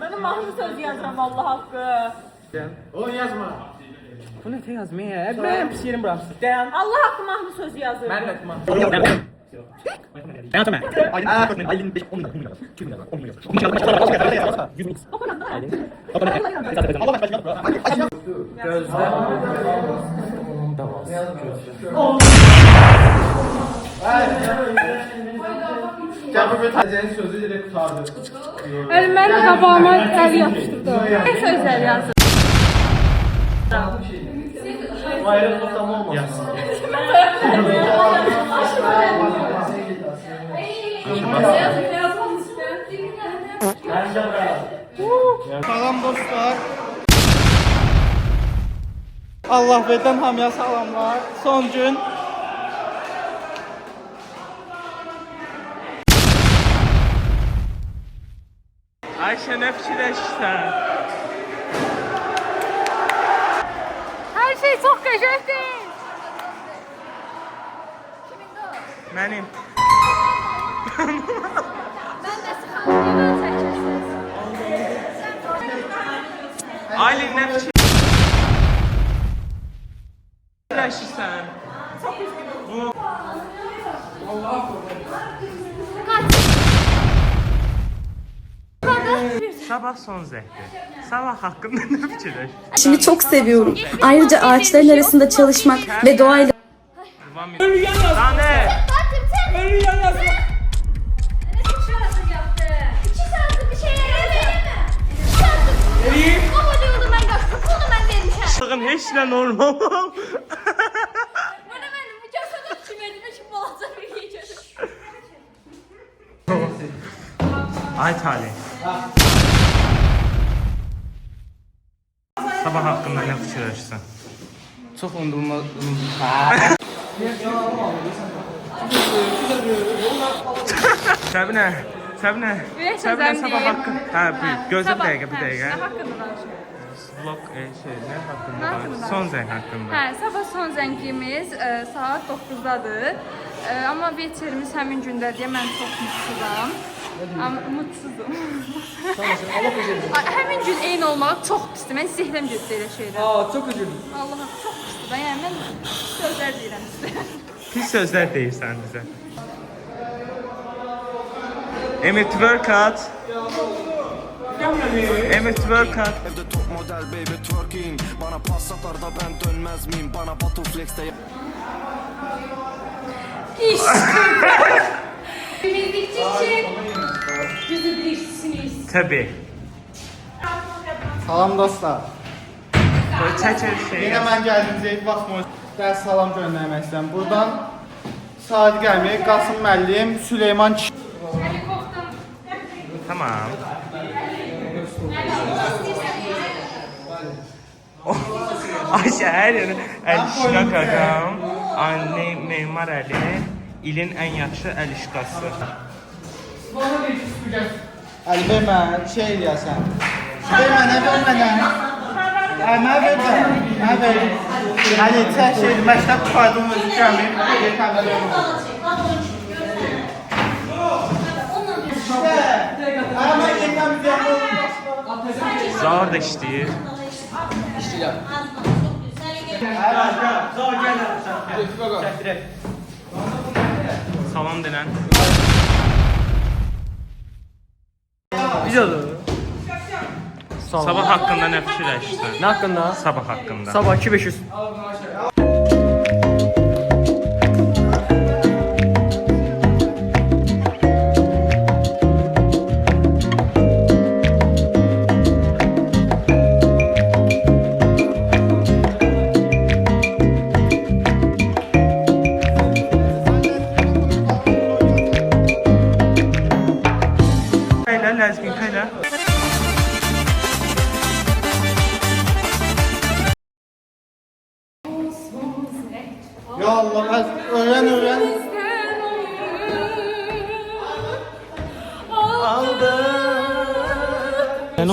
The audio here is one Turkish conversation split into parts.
Benim mahnı söz yazıram Allah hakkı. Onu yazma. Bu ne yazmaya? Ben pis yerim bıraksın. Dayan. Allah hakkı mahnı söz yazır. Ben de tamam. Ben atama. Aylin 5 10 milyon. 2 milyon. 10 milyon. 100 mix. Aylin. Allah başına. Gözde. Cəbir sözü direkt tutardı. Mən qabağıma əl yapışdırdım. Ne sözler yazır? Ayrı tutam olmasın. Salam dostlar. Allah verdən hamıya salamlar. Son gün Ayşe ne fikirləşirsən? Her şey çok qəşəngdir. Mənim. Ben de sıxandım, çəkirsiniz. Aylin ne fikirləşirsən? Sabah son zəhri. Sabah hakkında ne fikirləşirsən? Şimdi çok seviyorum. Ayrıca ağaçların arasında çalışmak ve doğayla Daha ne? Sakın hiç de normal. Ay Talih. Sabah hakkında ne fikirləşirsən? Çok unutulmaz. Səbinə, Səbinə sabah hakkı. Ha, gözüm dəqiqə, bir dəqiqə. Ne hakkında danışıyorsun? Vlog ne hakkında? Ne hakkında? Son zəng hakkında. Hə, sabah son zəngimiz saat 9-dadır. Amma veterimiz həmin gündədir. Mən çox mutsuzam. Mutsuzum. Həmin gün eyni olmaq çox pisdir. Mən zəhləm getdi elə şeylər. Çok üzüldüm. Allahım çox pisdir. Yəni mən sözlər deyirəm sizə. Pis sözlər deyirsən bizə. Emit workout. Emit workout. Evde top model baby twerking. Bana pas satar da ben dönmez miyim? Bana Batu Flex'te Temizlikçi için düzülürsünüz. Tabii. Salam dostlar. Çəkir şey. Yine mən gəldim Zeyd Basmoy. Dərs salam göndərmək istəyirəm. Buradan Sadiq əmi, Qasım müəllim, Süleyman Tamam. Ayşe her yeri əlişqa qaqam. Anne Memar Əli ilin ən yaxşı əlişqası. Əli vermə, şey eləyəsən. Vermə, nə vermə. Mən verəcəm. Mən verim. Əli, tək şeydir, məktəb tutardım özü gəmir. Ama yetemizden Zor da işləyir. Salam denən. Videodur. Sabah hakkında ne fikirləşirsən? Ne hakkında? Sabah hakkında. Sabah 2500. Kayla, Lezgin Kayla.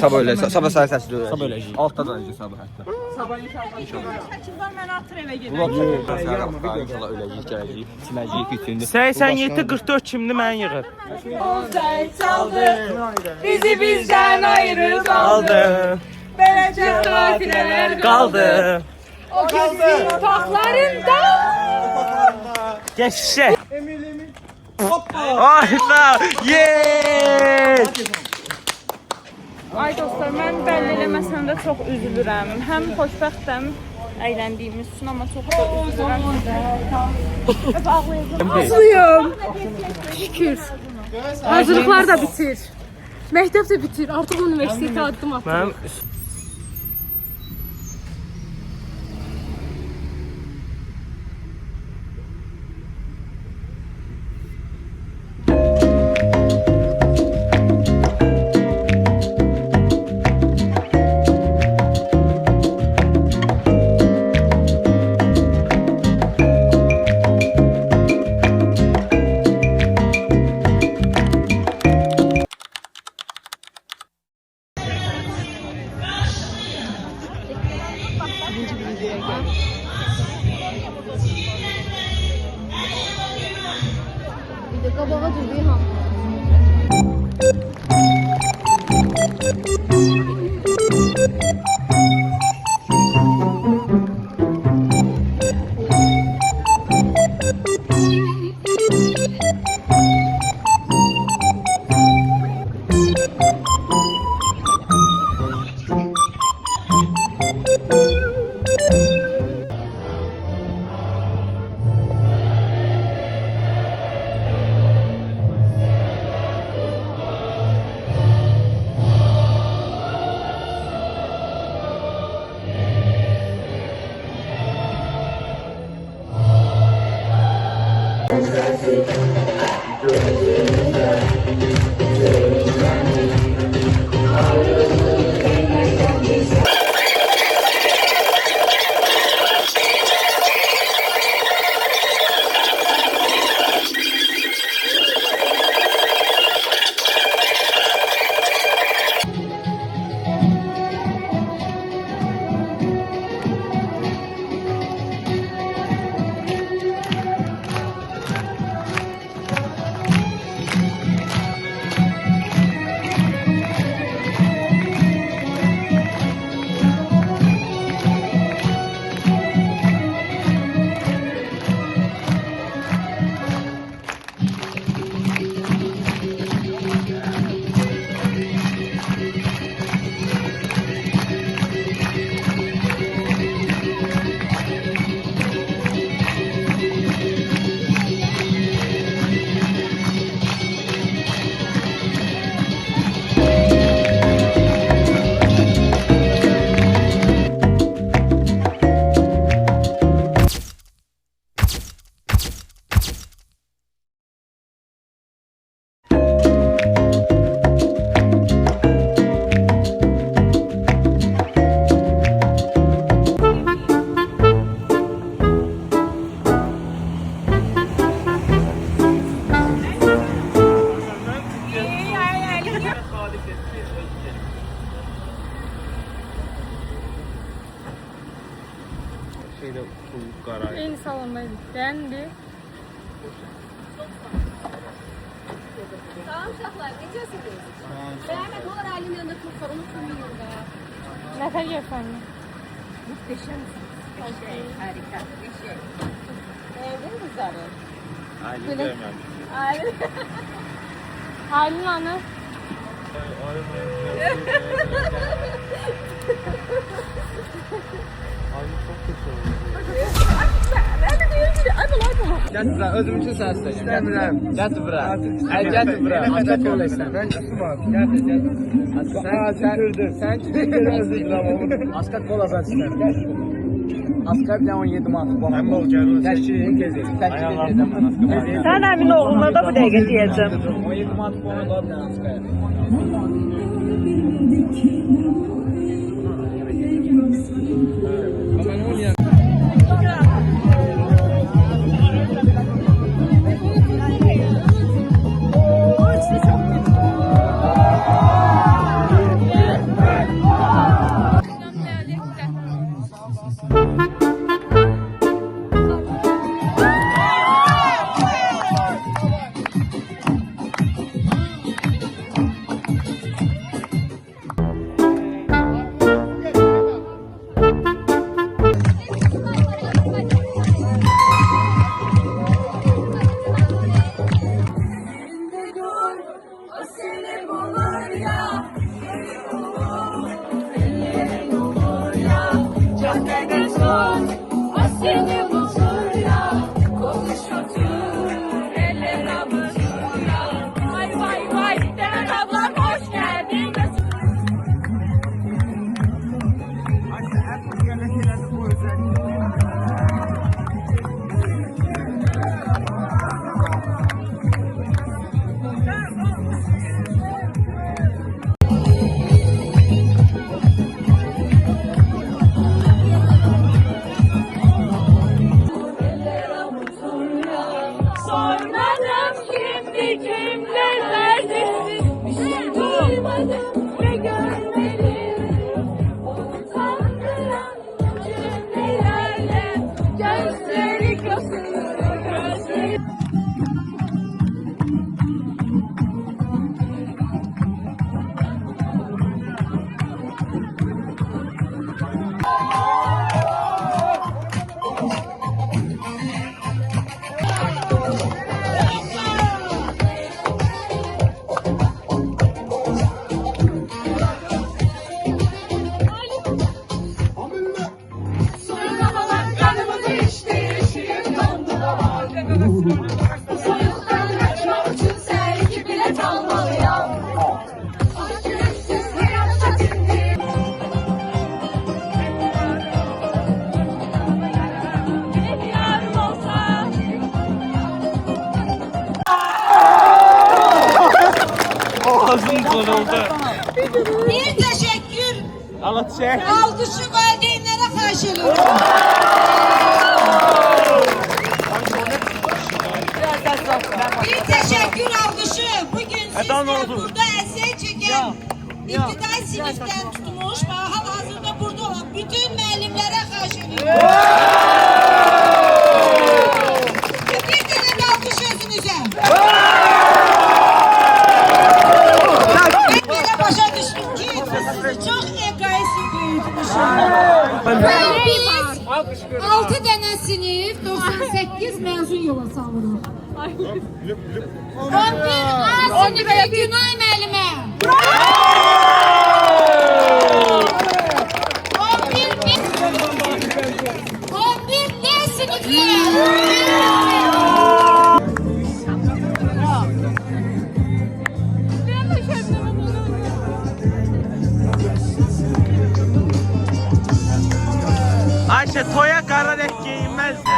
Sabah öyle, sabah saat səsidir öyle. Sabah öyle. Altda da öyle sabah hətta. Şəkildən mən atır evə gedirəm. İnşallah öləcəyik, gələcəyik, siləcəyik, bitirdik. 87-44 kimdi mən yığır? Bizi bizden ayrı Aldı. Böylece kafileler Qaldı. O gizli otaklarında. Geçişe. Ayda. Yes. Ay dostlar, mən bəlli eləməsəm də çox üzülürəm. Həm xoşbəxtəm əyləndiğimiz üçün, amma çox da üzülürəm. Ağlayacağım. Şükür. Hazırlıklar da bitir. Məktəb də bitir. Artıq universitetə addım atır. Mənim Şeyde pul qara. Eyni salondaydı. Beğendi. Salam uşaqlar, necəsiniz? Bəyəmək olar əlinin yanında tutsa, unutmayın da. Nəfər efendim. Muhteşemsiniz. Harika. Bir şey. Beğendin mi kızları? Aile görmemiş. Halin anı. Gətir bura, özüm üçün sənə istəyəcəm. İstəmirəm. Gətir bura. Gətir bura. Açaq olaysan. Mən çıxmam. Gətir. Sən kimi Askat olasan istəyirəm. Askat ne 17 manat bu. Hem ol gəlir. Təşkirin gezir. Təşkirin. Sən əmin oğluna da bu dəqiqə deyəcəm. 17 manat bu da Askaya. seni bulur ya. Konuş otur, eller avur ya. Vay vay vay, Demet ablam hoş geldin. Sormadım kimdi kimlelerdesin. Bir şey duymadım ve görmedim. Utandıran cümlelerle gözleri kasıyor, gözleri. Soyunamalar kanımızı içti, şiir dondu da bu soyundan kaçmak için sergi bilet almalıyım. Alışverişsiz hayatta tindi. Bir yarım olsa. Bir teşekkür Allah çek. alkışı valideynlere karşı ediyorum. Bir teşekkür alkışı bugün sizler burada eser çeken iktidar sınıftan tutulmuş ve halihazırda burada olan bütün müəllimlere karşı ediyorum. Bir tane de alkış özünüze. Ben bile başa düştüm ki sizi çok egoist büyütmüşüm. Biz 6 tane sınıf 98 mezun yola salırıq. 11 A sınıfı Günay müəllime. 11 D sınıfı. Ayşe toya kara denk giyinmez de.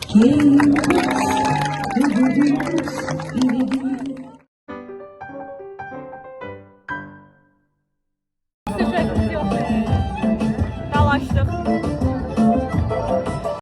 Kim?